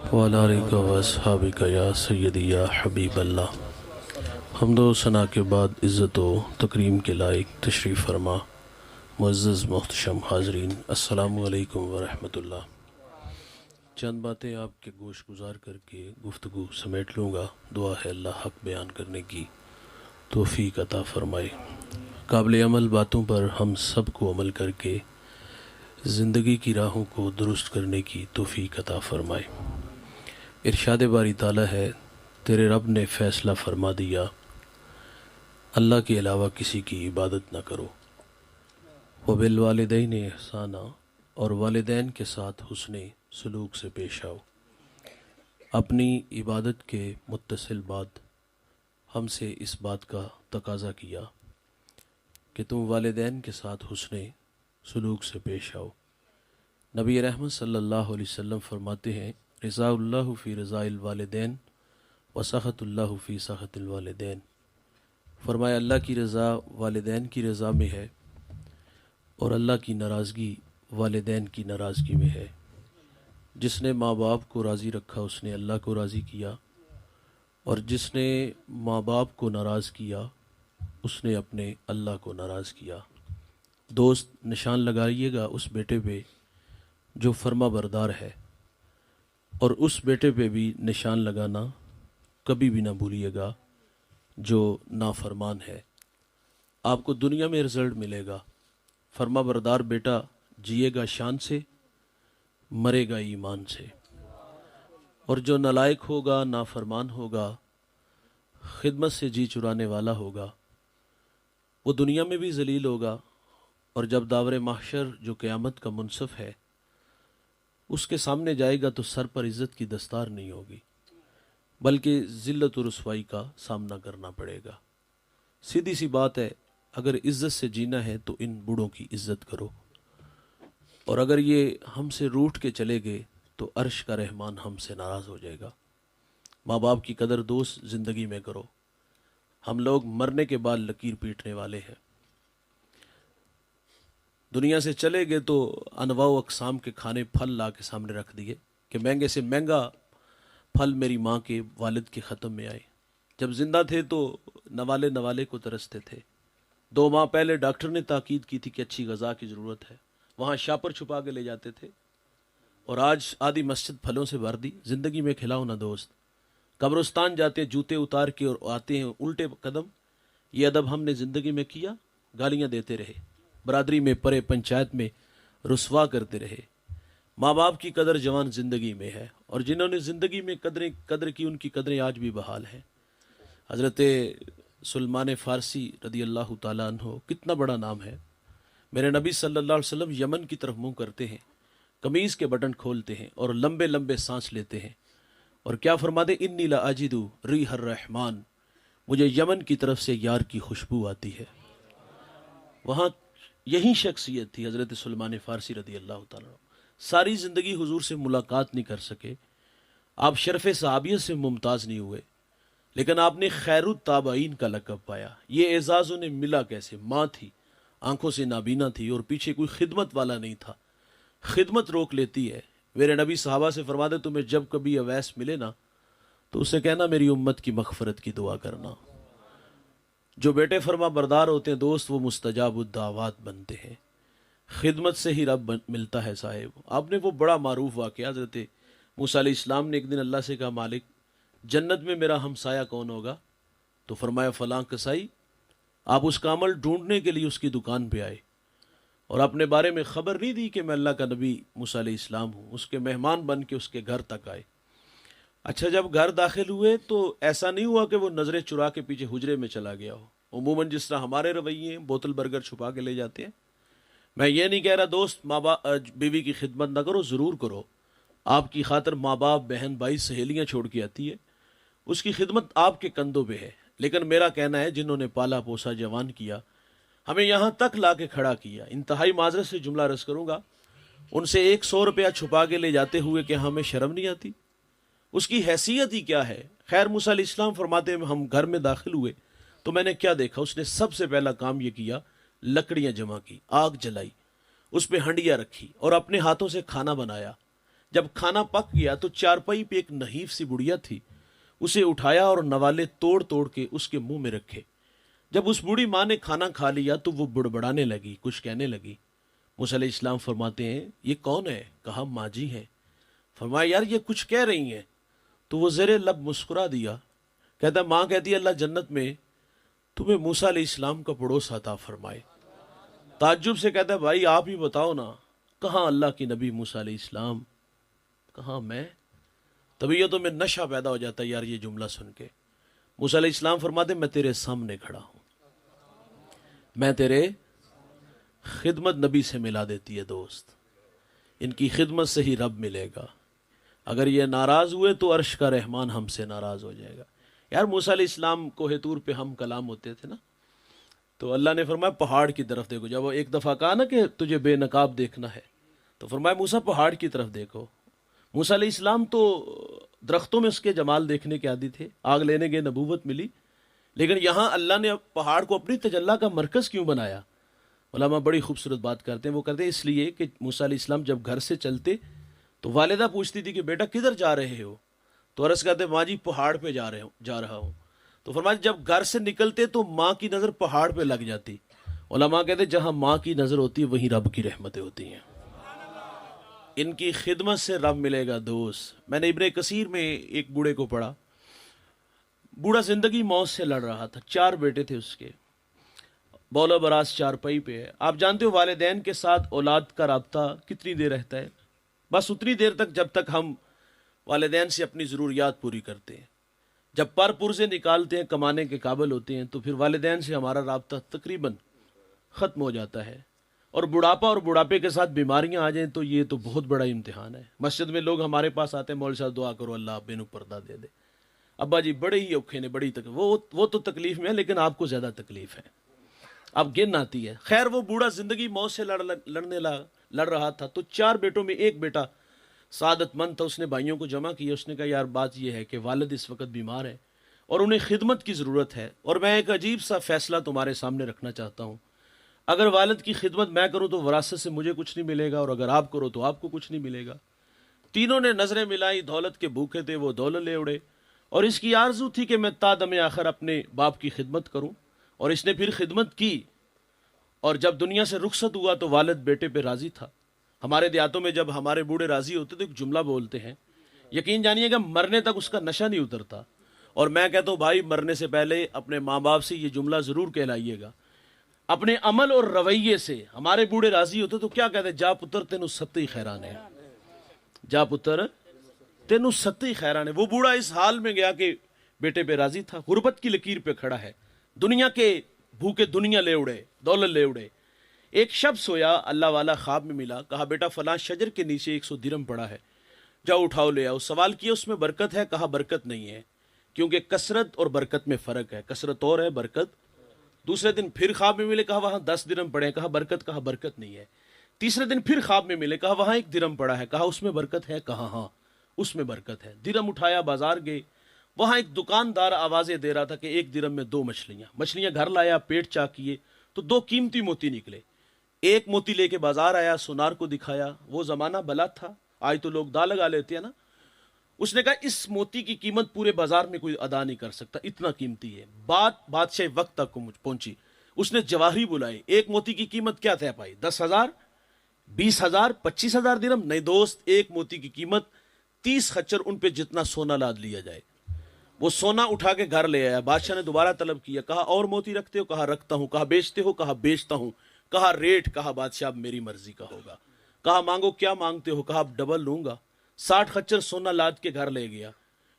وعلی آلِکَ و اصحابِکَ یا سیدی یا حبیب اللہ۔ حمد و ثنا کے بعد عزت و تکریم کے لائق تشریف فرما معزز محتشم حاضرین، السلام علیکم ورحمۃ اللہ۔ چند باتیں آپ کے گوش گزار کر کے گفتگو سمیٹ لوں گا۔ دعا ہے اللہ حق بیان کرنے کی توفیق عطا فرمائے۔ قابل عمل باتوں پر ہم سب کو عمل کر کے زندگی کی راہوں کو درست کرنے کی توفیق عطا فرمائے۔ ارشاد باری تعالیٰ ہے، تیرے رب نے فیصلہ فرما دیا، اللہ کے علاوہ کسی کی عبادت نہ کرو۔ وبالوالدین احسانا، اور والدین کے ساتھ حسن سلوک سے پیش آؤ۔ اپنی عبادت کے متصل بعد ہم سے اس بات کا تقاضا کیا کہ تم والدین کے ساتھ حسن سلوک سے پیش آؤ۔ نبی رحمت صلی اللہ علیہ وسلم فرماتے ہیں، رضا اللہ فی رضا الوالدین و سخط اللہ فی سخط الوالدین۔ فرمایا اللہ کی رضا والدین کی رضا میں ہے اور اللہ کی ناراضگی والدین کی ناراضگی میں ہے۔ جس نے ماں باپ کو راضی رکھا اس نے اللہ کو راضی کیا، اور جس نے ماں باپ کو ناراض کیا اس نے اپنے اللہ کو ناراض کیا۔ دوست، نشان لگائیے گا اس بیٹے پہ جو فرما بردار ہے، اور اس بیٹے پہ بھی نشان لگانا کبھی بھی نہ بھولیے گا جو نافرمان ہے۔ آپ کو دنیا میں رزلٹ ملے گا، فرما بردار بیٹا جیے گا شان سے، مرے گا ایمان سے، اور جو نالائق ہوگا، نافرمان ہوگا، خدمت سے جی چرانے والا ہوگا، وہ دنیا میں بھی ذلیل ہوگا، اور جب داور محشر جو قیامت کا منصف ہے اس کے سامنے جائے گا تو سر پر عزت کی دستار نہیں ہوگی، بلکہ ذلت و رسوائی کا سامنا کرنا پڑے گا۔ سیدھی سی بات ہے، اگر عزت سے جینا ہے تو ان بوڑھوں کی عزت کرو، اور اگر یہ ہم سے روٹھ کے چلے گئے تو عرش کا رحمان ہم سے ناراض ہو جائے گا۔ ماں باپ کی قدر دوست زندگی میں کرو۔ ہم لوگ مرنے کے بعد لکیر پیٹنے والے ہیں۔ دنیا سے چلے گئے تو انواع و اقسام کے کھانے پھل لا کے سامنے رکھ دیے کہ مہنگے سے مہنگا پھل میری ماں کے والد کے ختم میں آئے۔ جب زندہ تھے تو نوالے کو ترستے تھے۔ 2 ماہ پہلے ڈاکٹر نے تاکید کی تھی کہ اچھی غذا کی ضرورت ہے، وہاں شاپر چھپا کے لے جاتے تھے، اور آج آدھی مسجد پھلوں سے بھر دی۔ زندگی میں کھلاؤ نا دوست۔ قبرستان جاتے جوتے اتار کے اور آتے ہیں الٹے قدم، یہ ادب ہم نے زندگی میں کیا؟ گالیاں دیتے رہے، برادری میں پرے پنچایت میں رسوا کرتے رہے۔ ماں باپ کی قدر جوان زندگی میں ہے، اور جنہوں نے زندگی میں قدر کی ان کی قدریں آج بھی بحال ہیں۔ حضرت سلمان فارسی رضی اللہ تعالیٰ عنہ کتنا بڑا نام ہے۔ میرے نبی صلی اللہ علیہ وسلم یمن کی طرف منہ کرتے ہیں، قمیض کے بٹن کھولتے ہیں اور لمبے لمبے سانس لیتے ہیں، اور کیا فرماتے؟ انی لا اجد ریح الرحمن، مجھے یمن کی طرف سے یار کی خوشبو آتی ہے۔ وہاں یہی شخصیت تھی حضرت سلمان فارسی رضی اللہ تعالیٰ عنہ۔ ساری زندگی حضور سے ملاقات نہیں کر سکے، آپ شرف صحابیت سے ممتاز نہیں ہوئے، لیکن آپ نے خیر التابعین کا لقب پایا۔ یہ اعزاز انہیں ملا کیسے؟ ماں تھی، آنکھوں سے نابینا تھی، اور پیچھے کوئی خدمت والا نہیں تھا۔ خدمت روک لیتی ہے۔ میرے نبی صحابہ سے فرماتے تمہیں جب کبھی اویس ملے نا تو اسے کہنا میری امت کی مغفرت کی دعا کرنا۔ جو بیٹے فرما بردار ہوتے ہیں دوست، وہ مستجاب الدعوات بنتے ہیں۔ خدمت سے ہی رب ملتا ہے صاحب۔ آپ نے وہ بڑا معروف واقعہ، حضرت موسیٰ علیہ السلام نے ایک دن اللہ سے کہا، مالک جنت میں میرا ہمسایہ کون ہوگا؟ تو فرمایا فلاں کسائی۔ آپ اس کا عمل ڈھونڈنے کے لیے اس کی دکان پہ آئے، اور اپنے بارے میں خبر نہیں دی کہ میں اللہ کا نبی موسیٰ علیہ السلام ہوں۔ اس کے مہمان بن کے اس کے گھر تک آئے۔ اچھا، جب گھر داخل ہوئے تو ایسا نہیں ہوا کہ وہ نظریں چرا کے پیچھے حجرے میں چلا گیا ہو۔ عموماً جس طرح ہمارے رویے ہیں، بوتل برگر چھپا کے لے جاتے ہیں۔ میں یہ نہیں کہہ رہا دوست ماں باپ بیوی کی خدمت نہ کرو، ضرور کرو۔ آپ کی خاطر ماں باپ، بہن بھائی، سہیلیاں چھوڑ کے آتی ہے، اس کی خدمت آپ کے کندھوں پہ ہے۔ لیکن میرا کہنا ہے جنہوں نے پالا پوسا جوان کیا، ہمیں یہاں تک لا کے کھڑا کیا، انتہائی معذرت سے جملہ عرض کروں گا، ان سے 100 روپیہ چھپا کے لے جاتے ہوئے کہ ہمیں شرم نہیں آتی؟ اس کی حیثیت ہی کیا ہے؟ خیر، موسیٰ علیہ السلام فرماتے ہیں ہم گھر میں داخل ہوئے تو میں نے کیا دیکھا؟ اس نے سب سے پہلا کام یہ کیا، لکڑیاں جمع کی، آگ جلائی، اس پہ ہنڈیاں رکھی اور اپنے ہاتھوں سے کھانا بنایا۔ جب کھانا پک گیا تو چارپائی پہ ایک نحیف سی بڑھیا تھی، اسے اٹھایا اور نوالے توڑ توڑ کے اس کے منہ میں رکھے۔ جب اس بوڑھی ماں نے کھانا کھا لیا تو وہ بڑبڑانے لگی، کچھ کہنے لگی۔ موسیٰ علیہ السلام فرماتے ہیں یہ کون ہے؟ کہا ماں جی ہے۔ فرمایا یار یہ کچھ کہہ رہی ہیں؟ تو وہ زیر لب مسکرا دیا، کہتا ہے ماں کہتی ہے اللہ جنت میں تمہیں موسیٰ علیہ السلام کا پڑوس عطا فرمائے۔ تعجب سے کہتا ہے بھائی آپ ہی بتاؤ نا، کہاں اللہ کی نبی موسیٰ علیہ السلام، کہاں میں؟ طبیعتوں میں نشہ پیدا ہو جاتا ہے یار یہ جملہ سن کے۔ موسیٰ علیہ السلام فرماتے میں تیرے سامنے کھڑا ہوں، میں تیرے خدمت نبی سے ملا دیتی ہے دوست، ان کی خدمت سے ہی رب ملے گا، اگر یہ ناراض ہوئے تو عرش کا رحمان ہم سے ناراض ہو جائے گا۔ یار موسیٰ علیہ السلام کوہ طور پہ ہم کلام ہوتے تھے نا، تو اللہ نے فرمایا پہاڑ کی طرف دیکھو۔ جب وہ ایک دفعہ کہا نا کہ تجھے بے نقاب دیکھنا ہے تو فرمایا موسیٰ پہاڑ کی طرف دیکھو۔ موسیٰ علیہ السلام تو درختوں میں اس کے جمال دیکھنے کے عادی تھے، آگ لینے کے نبوت ملی، لیکن یہاں اللہ نے پہاڑ کو اپنی تجلی کا مرکز کیوں بنایا؟ علماء بڑی خوبصورت بات کرتے ہیں، وہ کہتے ہیں اس لیے کہ موسیٰ علیہ السلام جب گھر سے چلتے تو والدہ پوچھتی تھی کہ بیٹا کدھر جا رہے ہو؟ تو عرض کرتے ماں جی پہاڑ پہ جا رہا ہوں۔ تو فرمایا جب گھر سے نکلتے تو ماں کی نظر پہاڑ پہ لگ جاتی۔ علماء کہتے جہاں ماں کی نظر ہوتی ہے وہیں رب کی رحمتیں ہوتی ہیں، ان کی خدمت سے رب ملے گا دوست۔ میں نے ابن کثیر میں ایک بوڑھے کو پڑھا، بوڑھا زندگی موت سے لڑ رہا تھا، 4 بیٹے تھے اس کے، بولا براز چارپائی پہ ہے۔ آپ جانتے ہو والدین کے ساتھ اولاد کا رابطہ کتنی دیر رہتا ہے؟ بس اتنی دیر تک جب تک ہم والدین سے اپنی ضروریات پوری کرتے ہیں۔ جب پر پرزے نکالتے ہیں، کمانے کے قابل ہوتے ہیں، تو پھر والدین سے ہمارا رابطہ تقریباً ختم ہو جاتا ہے۔ اور بڑھاپا اور بڑھاپے کے ساتھ بیماریاں آ جائیں تو یہ تو بہت بڑا امتحان ہے۔ مسجد میں لوگ ہمارے پاس آتے ہیں، مولوی صاحب دعا کرو اللہ ابے نو پردہ دے دے، ابا جی بڑے ہی اوکھے نے، بڑی تکلیف، وہ تو تکلیف میں ہے لیکن آپ کو زیادہ تکلیف ہے، اب گن آتی ہے۔ خیر وہ بوڑھا زندگی موت سے لڑ رہا تھا، تو 4 بیٹوں میں ایک بیٹا سعادت مند تھا، اس نے بھائیوں کو جمع کیا، اس نے کہا یار بات یہ ہے کہ والد اس وقت بیمار ہے اور انہیں خدمت کی ضرورت ہے، اور میں ایک عجیب سا فیصلہ تمہارے سامنے رکھنا چاہتا ہوں، اگر والد کی خدمت میں کروں تو وراثت سے مجھے کچھ نہیں ملے گا، اور اگر آپ کرو تو آپ کو کچھ نہیں ملے گا۔ تینوں نے نظریں ملائی، دولت کے بھوکے تھے، وہ دولت لے اڑے، اور اس کی آرزو تھی کہ میں تا دم آخر اپنے باپ کی خدمت کروں، اور اس نے پھر خدمت کی، اور جب دنیا سے رخصت ہوا تو والد بیٹے پہ راضی تھا۔ ہمارے دیہاتوں میں جب ہمارے بوڑھے راضی ہوتے تو ایک جملہ بولتے ہیں، یقین جانیے گا مرنے تک اس کا نشہ نہیں اترتا، اور میں کہتا ہوں بھائی مرنے سے پہلے اپنے ماں باپ سے یہ جملہ ضرور کہلائیے گا، اپنے عمل اور رویے سے۔ ہمارے بوڑھے راضی ہوتے تو کیا کہتے؟ جا پتر تینوں ستی خیران ہے، جا پتر تینوں ستی خیران ہے۔ وہ بوڑھا اس حال میں گیا کہ بیٹے پہ راضی تھا، غربت کی لکیر پہ کھڑا ہے، دنیا کے بھوکے دنیا لے اڑے، دولت لے اڑے۔ ایک شب سویا، اللہ والا خواب میں ملا، کہا بیٹا فلاں شجر کے نیچے 100 درہم پڑا ہے، جاؤ اٹھاؤ لے آؤ۔ سوال کیا اس میں برکت ہے؟ کہا برکت نہیں ہے، کیونکہ کثرت اور برکت میں فرق ہے، کثرت اور ہے، برکت۔ دوسرے دن پھر خواب میں ملے، کہا وہاں 10 درہم پڑے ہیں، کہا برکت، کہا برکت نہیں ہے۔ تیسرے دن پھر خواب میں ملے، کہا وہاں 1 درہم پڑا ہے، کہا اس میں برکت ہے، کہا ہاں اس میں برکت ہے۔ درہم اٹھایا، بازار گئے، وہاں ایک دکاندار آوازیں دے رہا تھا کہ 1 درہم میں 2 مچھلیاں گھر لایا، پیٹ چاک کیے تو 2 قیمتی موتی نکلے۔ ایک موتی لے کے بازار آیا، سونار کو دکھایا، وہ زمانہ بلا تھا، آج تو لوگ دا لگا لیتے ہیں نا۔ اس نے کہا اس موتی کی قیمت پورے بازار میں کوئی ادا نہیں کر سکتا، اتنا قیمتی ہے۔ بات بادشاہ وقت تک پہنچی، اس نے جواہری بلائے، ایک موتی کی قیمت کیا طے پائی؟ 10,000، 20,000، 25,000 درہم؟ نہیں دوست، ایک موتی کی قیمت 30 خچر، ان پہ جتنا سونا لاد لیا جائے۔ وہ سونا اٹھا کے گھر لے آیا، بادشاہ نے دوبارہ طلب کیا، کہا اور موتی رکھتے ہو؟ کہا رکھتا ہوں۔ کہا بیچتے ہو؟ کہا بیچتا ہوں۔ کہا ریٹ؟ کہا بادشاہ اب میری مرضی کا ہوگا۔ کہا مانگو، کیا مانگتے ہو؟ کہا اب ڈبل لوں گا۔ 60 خچر سونا لاد کے گھر لے گیا۔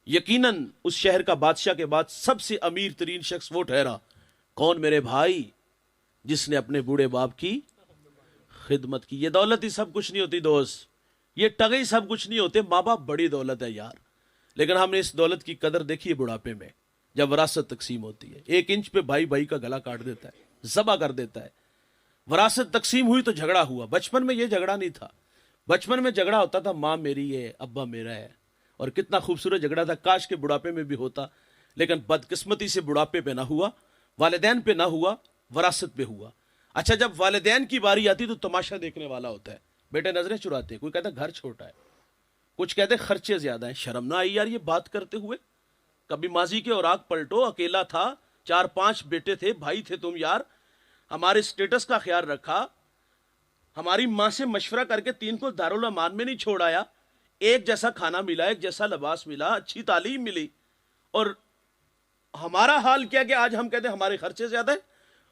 یقیناً اس شہر کا بادشاہ کے بعد سب سے امیر ترین شخص وہ ٹھہرا۔ کون؟ میرے بھائی، جس نے اپنے بوڑھے باپ کی خدمت کی۔ یہ دولت ہی سب کچھ نہیں ہوتی دوست، یہ ٹگے سب کچھ نہیں ہوتے۔ ماں باپ بڑی دولت ہے یار، لیکن ہم نے اس دولت کی قدر دیکھی ہے بڑھاپے میں، جب وراثت تقسیم ہوتی ہے۔ 1 انچ پہ بھائی کا گلا کاٹ دیتا ہے، ذبح کر دیتا ہے۔ وراثت تقسیم ہوئی تو جھگڑا ہوا۔ بچپن میں یہ جھگڑا نہیں تھا، بچپن میں جھگڑا ہوتا تھا ماں میری ہے، ابا میرا ہے، اور کتنا خوبصورت جھگڑا تھا، کاش کے بڑھاپے میں بھی ہوتا، لیکن بدقسمتی سے بڑھاپے پہ نہ ہوا، والدین پہ نہ ہوا، وراثت پہ ہوا۔ اچھا جب والدین کی باری آتی تو تماشا دیکھنے والا ہوتا ہے، بیٹے نظریں چراتے ہیں، کوئی کہتا ہے گھر چھوٹا ہے، کچھ کہتے خرچے زیادہ ہیں. شرم نہ آئی یار یہ بات کرتے ہوئے؟ کبھی ماضی کے اوراق پلٹو. اکیلا تھا, 4-5 بیٹے تھے, بھائی تھے تم یار, ہمارے سٹیٹس کا خیال رکھا, ہماری ماں سے مشورہ کر کے 3 کو دارالعمان میں نہیں چھوڑ آیا, ایک جیسا کھانا ملا, ایک جیسا لباس ملا, اچھی تعلیم ملی. اور ہمارا حال کیا کہ آج ہم کہتے ہیں ہمارے خرچے زیادہ ہیں,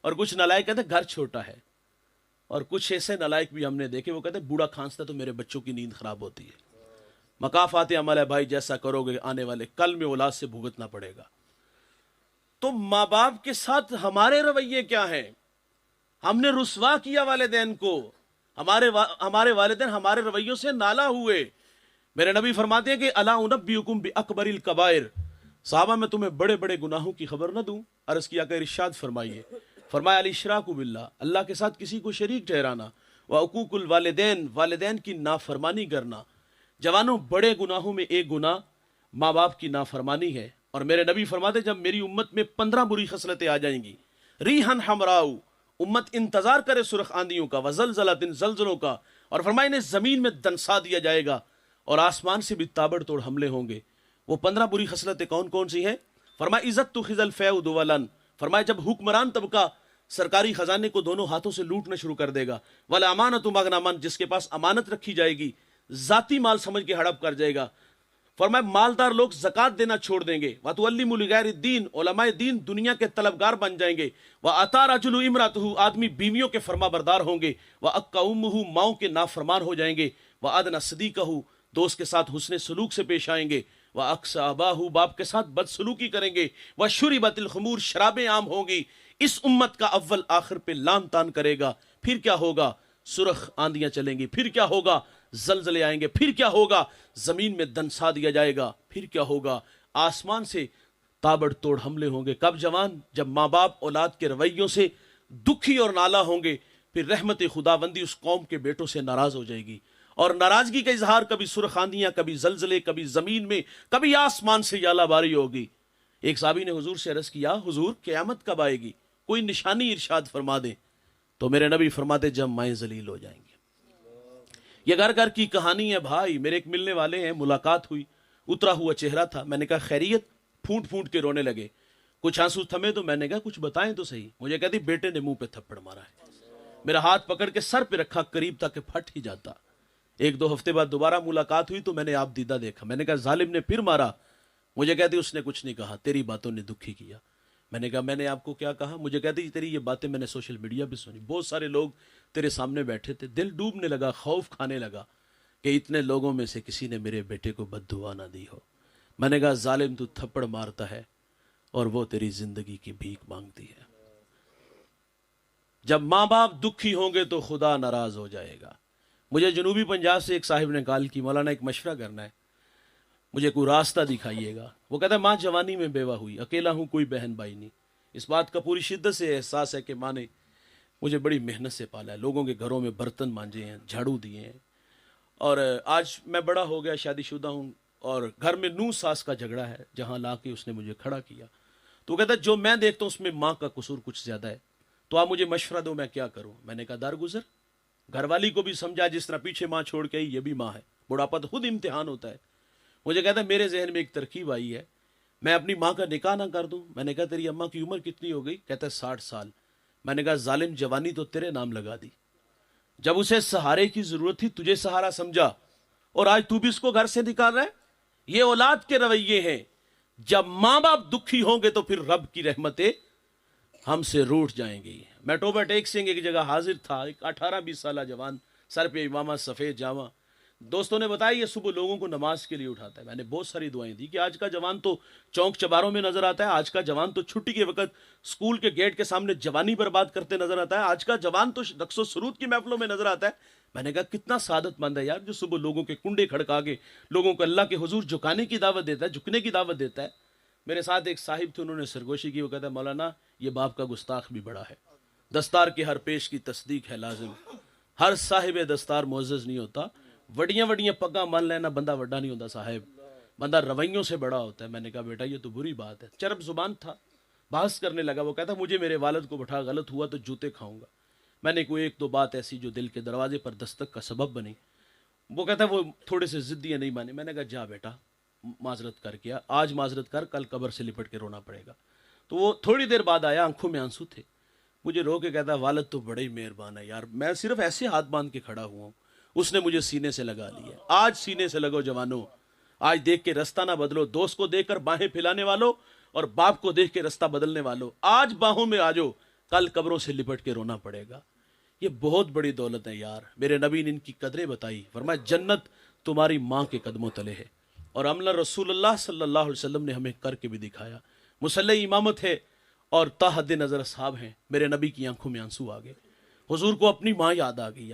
اور کچھ نالائق کہتے ہیں گھر چھوٹا ہے. اور کچھ ایسے نالائق بھی ہم نے دیکھے, وہ کہتے ہیں بوڑھا کھانستا تو میرے بچوں کی نیند خراب ہوتی ہے. مکافات عمل ہے بھائی, جیسا کرو گے آنے والے کل میں اولاد سے بھگتنا پڑے گا. تو ماں باپ کے ساتھ ہمارے رویے کیا ہیں؟ ہم نے رسوا کیا والدین کو, ہمارے والدین ہمارے رویوں سے نالا ہوئے. میرے نبی فرماتے ہیں کہ الا انبئکم باکبر الکبائر, صحابہ میں تمہیں بڑے بڑے گناہوں کی خبر نہ دوں؟ عرض کیا کہ ارشاد فرمائیے. فرمایا الاشراک باللہ, اللہ کے ساتھ کسی کو شریک ٹھہرانا, وعقوق الوالدین, والدین کی نافرمانی کرنا. جوانوں, بڑے گناہوں میں ایک گناہ ماں باپ کی نافرمانی ہے. اور میرے نبی فرماتے جب میری امت میں 15 بری خصلتیں آ جائیں گی, ریحن حمراؤ, امت انتظار کرے سرخ آندھیوں کا, وزلزلۃ, زلزلوں کا, اور فرمائے انہیں زمین میں دنسا دیا جائے گا, اور آسمان سے بھی تابڑ توڑ حملے ہوں گے. وہ 15 بری خصلتیں کون کون سی ہیں؟ فرمایا عزت تخذ الفیء دولاً, فرمایا جب حکمران طبقہ سرکاری خزانے کو دونوں ہاتھوں سے لوٹنا شروع کر دے گا, والامانۃ مغنما, جس کے پاس امانت رکھی جائے گی ذاتی مال سمجھ کے ہڑپ کر جائے گا. فرمایا مالدار لوگ زکوٰۃ دینا چھوڑ دیں گے. وَتُعَلِّمُ لِغَيْرِ الدِّينِ, علماء دین دنیا کے طلبگار بن جائیں گے. وَأَطَاعَ رَجُلُ امْرَأَتَهُ, آدمی بیویوں کے فرما بردار ہوں گے. وَأَقَّ أُمُّهُ, ماؤں کے نافرمان ہو جائیں گے. وَأَدْنَى صِدِيقَهُ, دوست کے ساتھ حسن سلوک سے پیش آئیں گے. وَأَقْصَى أَبَاهُ, باپ کے ساتھ بدسلوکی کریں گے. وَشُرِبَتِ الْخُمُورُ, شرابیں عام ہوں گی. اس امت کا اول آخر پہ لان تان کرے گا. پھر کیا ہوگا؟ سرخ آندیاں چلیں گی. پھر کیا ہوگا؟ زلزلے آئیں گے. پھر کیا ہوگا؟ زمین میں دنسا دیا جائے گا. پھر کیا ہوگا؟ آسمان سے تابڑ توڑ حملے ہوں گے. کب جوان؟ جب ماں باپ اولاد کے رویوں سے دکھی اور نالا ہوں گے. پھر رحمت خداوندی اس قوم کے بیٹوں سے ناراض ہو جائے گی, اور ناراضگی کا اظہار کبھی سرخ آندیاں, کبھی زلزلے, کبھی زمین میں, کبھی آسمان سے یالا باری ہوگی. ایک صحابی نے حضور سے عرض کیا, حضور قیامت کب آئے گی؟ کوئی نشانی ارشاد فرما دیں. تو میرے نبی فرماتے جب مائیں ذلیل ہو جائیں گے. یہ گھر گھر کی کہانی ہے بھائی. میرے ایک ملنے والے ہیں, ملاقات ہوئی, اترا ہوا چہرہ تھا. میں نے کہا خیریت؟ پھونٹ پھونٹ کے رونے لگے. کچھ آنسو تھمے تو میں نے کہا کچھ بتائیں تو صحیح. مجھے کہتی بیٹے نے منہ پہ تھپڑ مارا ہے. میرا ہاتھ پکڑ کے سر پہ رکھا, قریب تھا کہ پھٹ ہی جاتا. 1-2 ہفتے بعد دوبارہ ملاقات ہوئی تو میں نے آپ دیدہ دیکھا. میں نے کہا ظالم نے پھر مارا. مجھے کہتی اس نے کچھ نہیں کہا, تیری باتوں نے دکھی کیا. میں نے کہا میں نے آپ کو کیا کہا؟ مجھے کہتی تیری یہ باتیں میں نے سوشل میڈیا پہ سنی, بہت سارے لوگ تیرے سامنے بیٹھے تھے. دل ڈوبنے لگا, خوف کھانے لگا کہ اتنے لوگوں میں سے کسی نے میرے بیٹے کو بد دعا نہ دی ہو. میں نے کہا ظالم تو تھپڑ مارتا ہے اور وہ تیری زندگی کی بھیک مانگتی ہے. جب ماں باپ دکھی ہوں گے تو خدا ناراض ہو جائے گا. مجھے جنوبی پنجاب سے ایک صاحب نے کال کی, مولانا ایک مشورہ کرنا ہے, مجھے کوئی راستہ دکھائیے گا. وہ کہتا ہے ماں جوانی میں بیوہ ہوئی, اکیلا ہوں, کوئی بہن بھائی نہیں. اس بات کا پوری شدت سے احساس ہے کہ ماں نے مجھے بڑی محنت سے پالا ہے, لوگوں کے گھروں میں برتن مانجے ہیں, جھاڑو دیے ہیں, اور آج میں بڑا ہو گیا, شادی شدہ ہوں, اور گھر میں نو ساس کا جھگڑا ہے, جہاں لا کے اس نے مجھے کھڑا کیا. تو وہ کہتا ہے جو میں دیکھتا ہوں اس میں ماں کا قصور کچھ زیادہ ہے, تو آپ مجھے مشورہ دو میں کیا کروں. میں نے کہا درگزر, گھر والی کو بھی سمجھا, جس طرح پیچھے ماں چھوڑ کے آئی یہ بھی ماں ہے, بڑھاپا تو خود امتحان ہوتا ہے. مجھے کہتا ہے میرے ذہن میں ایک ترکیب آئی ہے, میں اپنی ماں کا نکاح نہ کر دوں. میں نے کہا تیری اماں کی عمر کتنی ہو گئی؟ کہتا ہے 60 سال. میں نے کہا ظالم, جوانی تو تیرے نام لگا دی, جب اسے سہارے کی ضرورت تھی تجھے سہارا سمجھا, اور آج تو بھی اس کو گھر سے نکال رہا ہے. یہ اولاد کے رویے ہیں. جب ماں باپ دکھی ہوں گے تو پھر رب کی رحمتیں ہم سے روٹ جائیں گی. میں ٹوبا ٹیک سنگھ ایک جگہ حاضر تھا, ایک 18-20 سالہ جوان, سر پہ امامہ, سفید جامہ. دوستوں نے بتایا یہ صبح لوگوں کو نماز کے لیے اٹھاتا ہے. میں نے بہت ساری دعائیں دی کہ آج کا جوان تو چونک چباروں میں نظر آتا ہے, آج کا جوان تو چھٹی کے وقت اسکول کے گیٹ کے سامنے جوانی برباد کرتے نظر آتا ہے, آج کا جوان تو رقص و سرود کی محفلوں میں نظر آتا ہے. میں نے کہا کتنا سعادت مند ہے یار, جو صبح لوگوں کے کنڈے کھڑکا کے لوگوں کو اللہ کے حضور جھکانے کی دعوت دیتا ہے, جھکنے کی دعوت دیتا ہے. میرے ساتھ ایک صاحب تھے, انہوں نے سرگوشی کی. وہ کہتا ہے مولانا یہ باپ کا گستاخ بھی بڑا ہے, دستار کے ہر پیش کی تصدیق ہے لازم, ہر صاحب دستار معزز نہیں ہوتا, وڈیاں وڈیاں پگاں مان لینا بندہ وڈا نہیں ہوتا صاحب, بندہ رویوں سے بڑا ہوتا ہے. میں نے کہا بیٹا یہ تو بری بات ہے. چرب زبان تھا, بحث کرنے لگا. وہ کہتا مجھے میرے والد کو بٹھا, غلط ہوا تو جوتے کھاؤں گا. میں نے کوئی 1-2 بات ایسی جو دل کے دروازے پر دستک کا سبب بنی. وہ کہتا ہے وہ تھوڑے سے ضدی نہیں مانے. میں نے کہا جا بیٹا معذرت کر کے آج معذرت کر, کل قبر سے لپٹ کے رونا پڑے گا. تو وہ تھوڑی دیر بعد آیا, آنکھوں میں آنسو تھے, مجھے رو کے کہتا والد تو بڑے ہی مہربان ہے یار, میں صرف ایسے ہاتھ باندھ کے کھڑا ہوا ہوں, اس نے مجھے سینے سے لگا لیا. آج سینے سے لگو جوانوں, آج دیکھ کے رستہ نہ بدلو, دوست کو دیکھ کر باہیں پھیلانے والوں اور باپ کو دیکھ کے رستہ بدلنے والوں, آج باہوں میں آجو, کل قبروں سے لپٹ کے رونا پڑے گا. یہ بہت بڑی دولت ہے یار. میرے نبی نے ان کی قدریں بتائی, فرمایا جنت تمہاری ماں کے قدموں تلے ہے. اور عملہ رسول اللہ صلی اللہ علیہ وسلم نے ہمیں کر کے بھی دکھایا. مصلی امامت ہے اور تا حد نظر اصحاب ہیں. میرے نبی کی آنکھوں میں آنسو آ گئے, حضور کو اپنی ماں یاد آ گئی.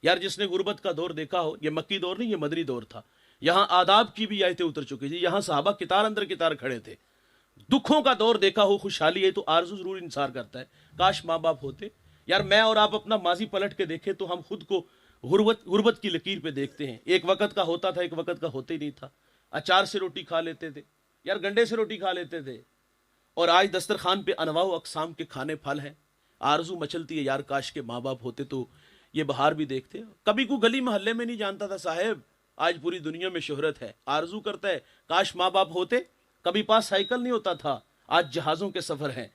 یار جس نے غربت کا دور دیکھا ہو, یہ مکی دور نہیں, یہ مدنی دور تھا. یہاں آداب کی بھی آیتیں اتر چکی تھی, یہاں صحابہ کتار اندر کتار کھڑے تھے. دکھوں کا دور دیکھا ہو, خوشحالی ہے تو آرزو ضرور انصار کرتا ہے, کاش ماں باپ ہوتے. یار میں اور آپ اپنا ماضی پلٹ کے دیکھیں تو ہم خود کو غربت کی لکیر پہ دیکھتے ہیں. ایک وقت کا ہوتا تھا, ایک وقت کا ہوتے ہی نہیں تھا. اچار سے روٹی کھا لیتے تھے یار, گنڈے سے روٹی کھا لیتے تھے, اور آج دسترخوان پہ انواع و اقسام کے کھانے پھل ہیں. آرزو مچلتی ہے یار کاش کے ماں باپ ہوتے تو یہ بہار بھی دیکھتے. کبھی کوئی گلی محلے میں نہیں جانتا تھا صاحب, آج پوری دنیا میں شہرت ہے. آرزو کرتا ہے کاش ماں باپ ہوتے. کبھی پاس سائیکل نہیں ہوتا تھا, آج جہازوں کے سفر ہیں.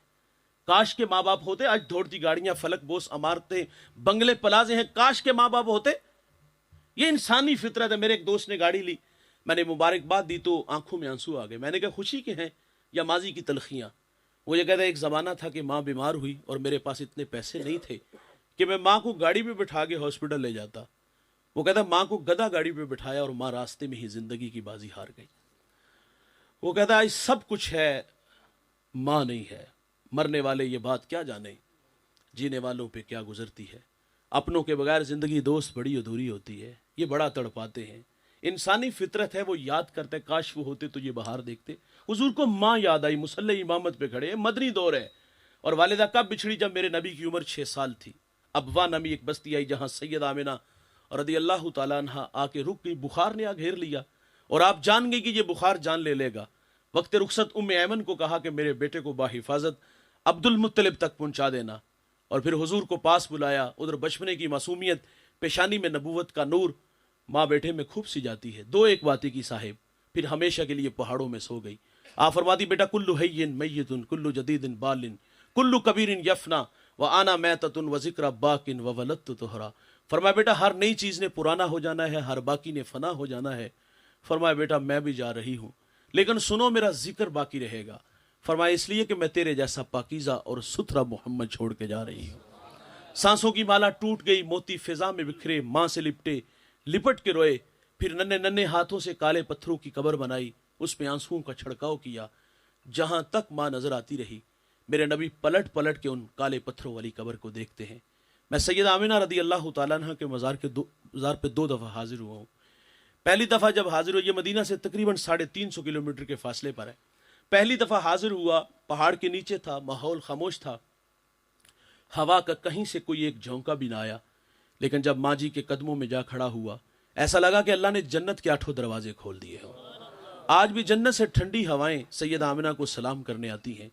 کاش کے ماں باپ ہوتے, آج دوڑتی گاڑیاں, فلک بوس عمارتیں, بنگلے پلازے ہیں. کاش کے ماں باپ ہوتے. یہ انسانی فطرت ہے. میرے ایک دوست نے گاڑی لی, میں نے مبارکباد دی تو آنکھوں میں آنسو آ گئے. میں نے کہا خوشی کے ہیں یا ماضی کی تلخیاں؟ وہ یہ کہتا ہے ایک زمانہ تھا کہ ماں بیمار ہوئی اور میرے پاس اتنے پیسے نہیں تھے کہ میں ماں کو گاڑی پہ بٹھا کے ہاسپٹل لے جاتا. وہ کہتا ہے ماں کو گدھا گاڑی پہ بٹھایا اور ماں راستے میں ہی زندگی کی بازی ہار گئی. وہ کہتا ہے آج سب کچھ ہے, ماں نہیں ہے. مرنے والے یہ بات کیا جانے, جینے والوں پہ کیا گزرتی ہے. اپنوں کے بغیر زندگی دوست بڑی ادھوری ہوتی ہے. یہ بڑا تڑپاتے ہیں. انسانی فطرت ہے, وہ یاد کرتا ہے کاش وہ ہوتے تو یہ بہار دیکھتے. حضور کو ماں یاد آئی, مصلی امامت پہ کھڑے, مدنی دور ہے. اور والدہ کب بچھڑی؟ جب میرے نبی کی عمر 6 سال تھی. ابوا نامی ایک بستی آئی جہاں سید آمنہ رضی اللہ تعالیٰ عنہ آ کے رک گئی. بخار نے آ گھیر لیا اور آپ جان گئی کہ یہ بخار جان لے لے گا. وقت رخصت ام ایمن کو کہا کہ میرے بیٹے کو باحفاظت عبد المطلب تک پہنچا دینا, اور پھر حضور کو پاس بلایا. ادھر بچپنے کی معصومیت, پیشانی میں نبوت کا نور, ماں بیٹے میں خوب سی جاتی ہے. دو ایک باتیں کی صاحب, پھر ہمیشہ کے لیے پہاڑوں میں سو گئی. آپ فرماتی بیٹا کلو حین میتن کلو جدید بالن کلو کبیر یفنا وانا میتۃ وذکر باقن وولدت طہرا. فرمایا بیٹا ہر نئی چیز نے پرانا ہو جانا ہے, ہر باقی نے فنا ہو جانا ہے. فرمایا بیٹا میں بھی جا رہی ہوں, لیکن سنو میرا ذکر باقی رہے گا. فرمایا اس لیے کہ میں تیرے جیسا پاکیزہ اور ستھرا محمد چھوڑ کے جا رہی ہوں. سانسوں کی مالا ٹوٹ گئی, موتی فضا میں بکھرے, ماں سے لپٹے, لپٹ کے روئے. پھر ننھے ننھے ہاتھوں سے کالے پتھروں کی قبر بنائی, اس میں آنسوؤں کا چھڑکاؤ کیا. جہاں تک ماں نظر آتی رہی, میرے نبی پلٹ پلٹ کے ان کالے پتھروں والی قبر کو دیکھتے ہیں. میں سید آمنہ رضی اللہ تعالیٰ عنہ کے مزار پہ 2 دفعہ حاضر ہوا ہوں. پہلی دفعہ جب حاضر ہو, یہ مدینہ سے تقریباً 350 کلومیٹر کے فاصلے پر ہے. پہلی دفعہ حاضر ہوا, پہاڑ کے نیچے تھا, ماحول خاموش تھا, ہوا کا کہیں سے کوئی ایک جھونکا بھی نہ آیا. لیکن جب ماں جی کے قدموں میں جا کھڑا ہوا, ایسا لگا کہ اللہ نے جنت کے 8 دروازے کھول دیے ہوں. آج بھی جنت سے ٹھنڈی ہوائیں سید آمنہ کو سلام کرنے آتی ہیں.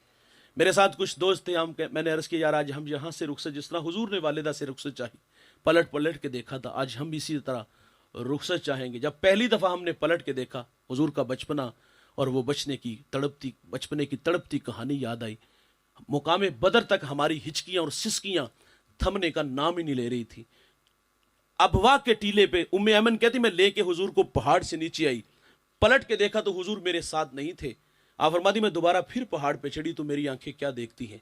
میرے ساتھ کچھ دوست تھے, میں نے عرض کیا یار آج ہم یہاں سے رخصت, جس طرح حضور نے والدہ سے رخصت چاہی, پلٹ پلٹ کے دیکھا تھا, آج ہم بھی اسی طرح رخصت چاہیں گے. جب پہلی دفعہ ہم نے پلٹ کے دیکھا, حضور کا بچپنا اور وہ بچپنے کی تڑپتی کہانی یاد آئی. مقام بدر تک ہماری ہچکیاں اور سسکیاں تھمنے کا نام ہی نہیں لے رہی تھی. ابوا کے ٹیلے پہ ام ایمن کہتی میں لے کے حضور کو پہاڑ سے نیچے آئی, پلٹ کے دیکھا تو حضور میرے ساتھ نہیں تھے. آپ فرماتی میں دوبارہ پھر پہاڑ پہ چڑھی تو میری آنکھیں کیا دیکھتی ہیں,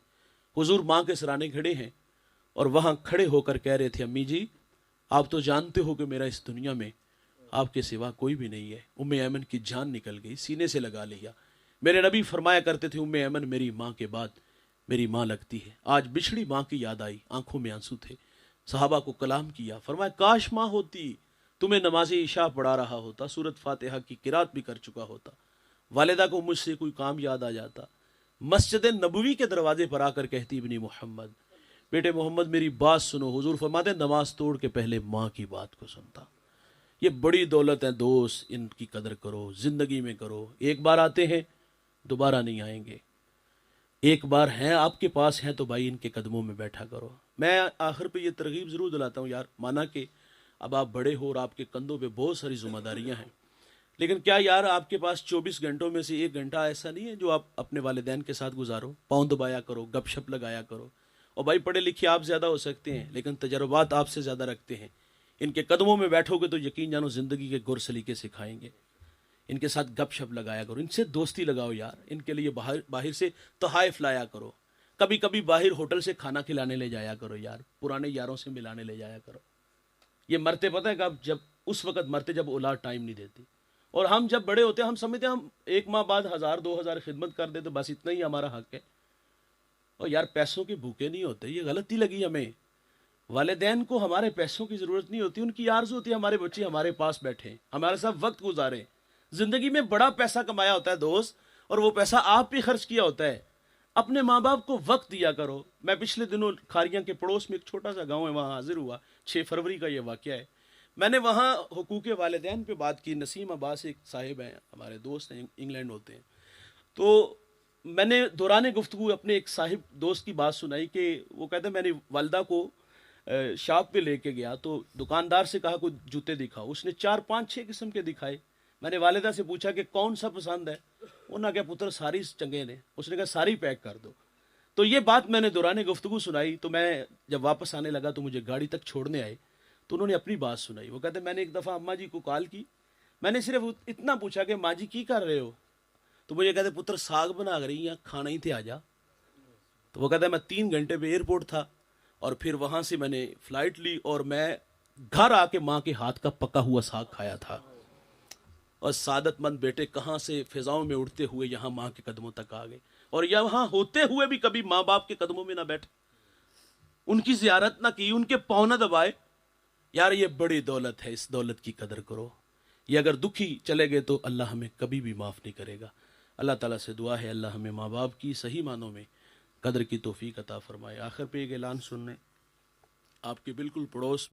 حضور ماں کے سرانے کھڑے ہیں اور وہاں کھڑے ہو کر کہہ رہے تھے امی جی آپ تو جانتے ہو کہ میرا اس دنیا میں آپ کے سوا کوئی بھی نہیں ہے. ام ایمن کی جان نکل گئی, سینے سے لگا لیا. میرے نبی فرمایا کرتے تھے ام ایمن میری ماں کے بعد میری ماں لگتی ہے. آج بچھڑی ماں کی یاد آئی, آنکھوں میں آنسو تھے. صحابہ کو کلام کیا, فرمایا کاش ماں ہوتی, تمہیں نماز عشاء پڑھا رہا ہوتا, سورت فاتحہ کی قرات بھی کر چکا ہوتا, والدہ کو مجھ سے کوئی کام یاد آ جاتا, مسجد نبوی کے دروازے پر آ کر کہتی ابنی محمد, بیٹے محمد میری بات سنو. حضور فرماتے نماز توڑ کے پہلے ماں کی بات کو سنتا. یہ بڑی دولت ہے دوست, ان کی قدر کرو, زندگی میں کرو. ایک بار آتے ہیں دوبارہ نہیں آئیں گے, ایک بار ہیں آپ کے پاس ہیں تو بھائی ان کے قدموں میں بیٹھا کرو. میں آخر پہ یہ ترغیب ضرور دلاتا ہوں یار, مانا کہ اب آپ بڑے ہو اور آپ کے کندھوں پہ بہت ساری ذمہ داریاں ہیں، لیکن کیا یار آپ کے پاس 24 گھنٹوں میں سے 1 گھنٹہ ایسا نہیں ہے جو آپ اپنے والدین کے ساتھ گزارو؟ پاؤں دبایا کرو، گپ شپ لگایا کرو. اور بھائی پڑھے لکھے آپ زیادہ ہو سکتے ہیں لیکن تجربات آپ سے زیادہ رکھتے ہیں. ان کے قدموں میں بیٹھو گے تو یقین جانو زندگی کے گر سلیقے سکھائیں گے. ان کے ساتھ گپ شپ لگایا کرو، ان سے دوستی لگاؤ یار. ان کے لیے باہر سے تحائف لایا کرو، کبھی کبھی باہر ہوٹل سے کھانا کھلانے لے جایا کرو یار، پرانے یاروں سے ملانے لے جایا کرو. یہ مرتے پتہ ہے کب؟ جب اس وقت مرتے جب اولاد ٹائم نہیں دیتی. اور ہم جب بڑے ہوتے ہیں ہم سمجھتے ہیں ہم 1 ماہ بعد 1000 2000 خدمت کر دے تو بس اتنا ہی ہمارا حق ہے. اور یار پیسوں کے بھوکے نہیں ہوتے، یہ غلطی لگی ہمیں. والدین کو ہمارے پیسوں کی ضرورت نہیں ہوتی، ان کی آرزو ہوتی ہے ہمارے بچے ہمارے پاس بیٹھیں، ہمارے ساتھ وقت گزاریں. زندگی میں بڑا پیسہ کمایا ہوتا ہے دوست، اور وہ پیسہ آپ بھی خرچ کیا ہوتا ہے. اپنے ماں باپ کو وقت دیا کرو. میں پچھلے دنوں کھاریاں کے پڑوس میں ایک چھوٹا سا گاؤں ہے وہاں حاضر ہوا، 6 فروری کا یہ واقعہ ہے. میں نے وہاں حقوق والدین پہ بات کی. نسیم عباس ایک صاحب ہیں، ہمارے دوست ہیں، انگلینڈ ہوتے ہیں. تو میں نے دوران گفتگو اپنے ایک صاحب دوست کی بات سنائی کہ وہ کہتے ہیں میں نے والدہ کو شاپ پہ لے کے گیا تو دکاندار سے کہا کوئی جوتے دکھاؤ. اس نے 4 5 6 قسم کے دکھائے. میں نے والدہ سے پوچھا کہ کون سا پسند ہے؟ انہوں نے کہا پتر ساری چنگے نے. اس نے کہا ساری پیک کر دو. تو یہ بات میں نے دوران گفتگو سنائی. تو میں جب واپس آنے لگا تو مجھے گاڑی تک چھوڑنے آئے تو انہوں نے اپنی بات سنائی. وہ کہتے میں نے ایک دفعہ اماں جی کو کال کی، میں نے صرف اتنا پوچھا کہ ماں جی کی کر رہے ہو؟ تو مجھے کہتے پتر ساگ بنا رہی ہیں، کھانا ہی تھے آ جا. تو وہ کہتا ہے میں 3 گھنٹے پہ ایئرپورٹ تھا اور پھر وہاں سے میں نے فلائٹ لی اور میں گھر آ کے ماں کے ہاتھ کا پکا ہوا ساگ کھایا تھا. اور سعادت مند بیٹے کہاں سے فضاؤں میں اڑتے ہوئے یہاں ماں کے قدموں تک آ گئے. اور یہاں ہوتے ہوئے بھی کبھی ماں باپ کے قدموں میں نہ بیٹھے، ان کی زیارت نہ کی، ان کے پاؤں نہ دبائے. یار یہ بڑی دولت ہے، اس دولت کی قدر کرو. یہ اگر دکھی چلے گئے تو اللہ ہمیں کبھی بھی معاف نہیں کرے گا. اللہ تعالیٰ سے دعا ہے اللہ ہمیں ماں باپ کی صحیح معنوں میں قدر کی توفیق عطا فرمائے. آخر پہ ایک اعلان سننے، آپ کے بالکل پڑوس